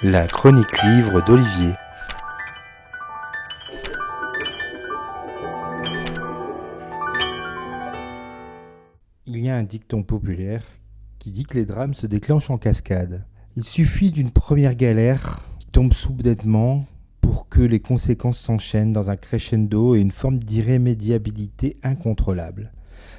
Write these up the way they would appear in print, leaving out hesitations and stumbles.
La chronique livre d'Olivier. Il y a un dicton populaire qui dit que les drames se déclenchent en cascade. Il suffit d'une première galère qui tombe soudainement pour que les conséquences s'enchaînent dans un crescendo et une forme d'irrémédiabilité incontrôlable.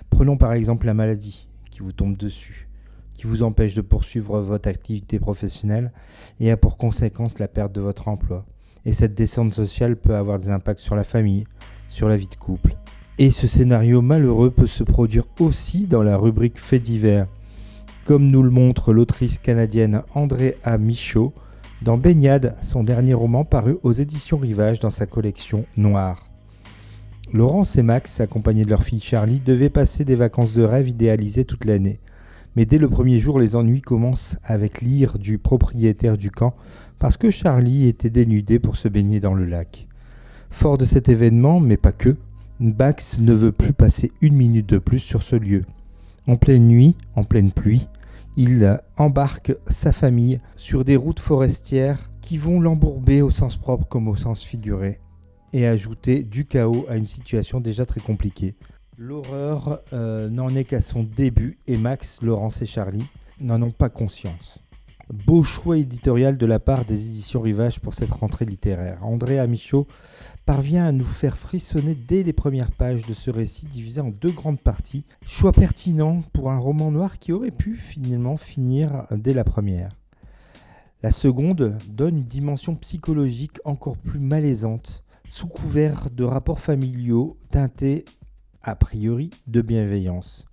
Prenons par exemple la maladie qui vous tombe dessus, qui vous empêche de poursuivre votre activité professionnelle et a pour conséquence la perte de votre emploi. Et cette descente sociale peut avoir des impacts sur la famille, sur la vie de couple. Et ce scénario malheureux peut se produire aussi dans la rubrique faits divers, comme nous le montre l'autrice canadienne Andrea Michaud dans Baignade, son dernier roman paru aux éditions Rivage dans sa collection Noire. Laurence et Max, accompagnés de leur fille Charlie, devaient passer des vacances de rêve idéalisées toute l'année. Mais dès le premier jour, les ennuis commencent avec l'ire du propriétaire du camp parce que Charlie était dénudé pour se baigner dans le lac. Fort de cet événement, mais pas que, Max ne veut plus passer une minute de plus sur ce lieu. En pleine nuit, en pleine pluie, il embarque sa famille sur des routes forestières qui vont l'embourber au sens propre comme au sens figuré et ajouter du chaos à une situation déjà très compliquée. L'horreur n'en est qu'à son début et Max, Laurence et Charlie n'en ont pas conscience. Beau choix éditorial de la part des éditions Rivage pour cette rentrée littéraire. Andrea Michaud parvient à nous faire frissonner dès les premières pages de ce récit divisé en deux grandes parties. Choix pertinent pour un roman noir qui aurait pu finalement finir dès la première. La seconde donne une dimension psychologique encore plus malaisante, sous couvert de rapports familiaux teintés, a priori, de bienveillance.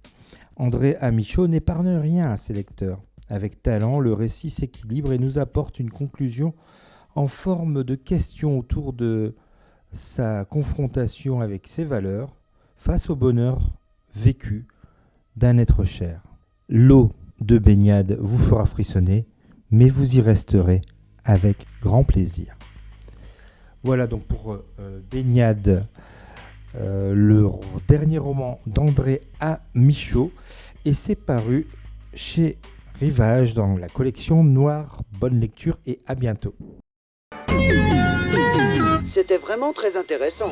Andrea Michaud n'épargne rien à ses lecteurs. Avec talent, le récit s'équilibre et nous apporte une conclusion en forme de question autour de sa confrontation avec ses valeurs face au bonheur vécu d'un être cher. L'eau de Baignade vous fera frissonner, mais vous y resterez avec grand plaisir. Voilà donc pour Baignade, le dernier roman d'Andrea Michaud, et c'est paru chez Rivage dans la collection Noire. Bonne lecture et à bientôt. C'était vraiment très intéressant.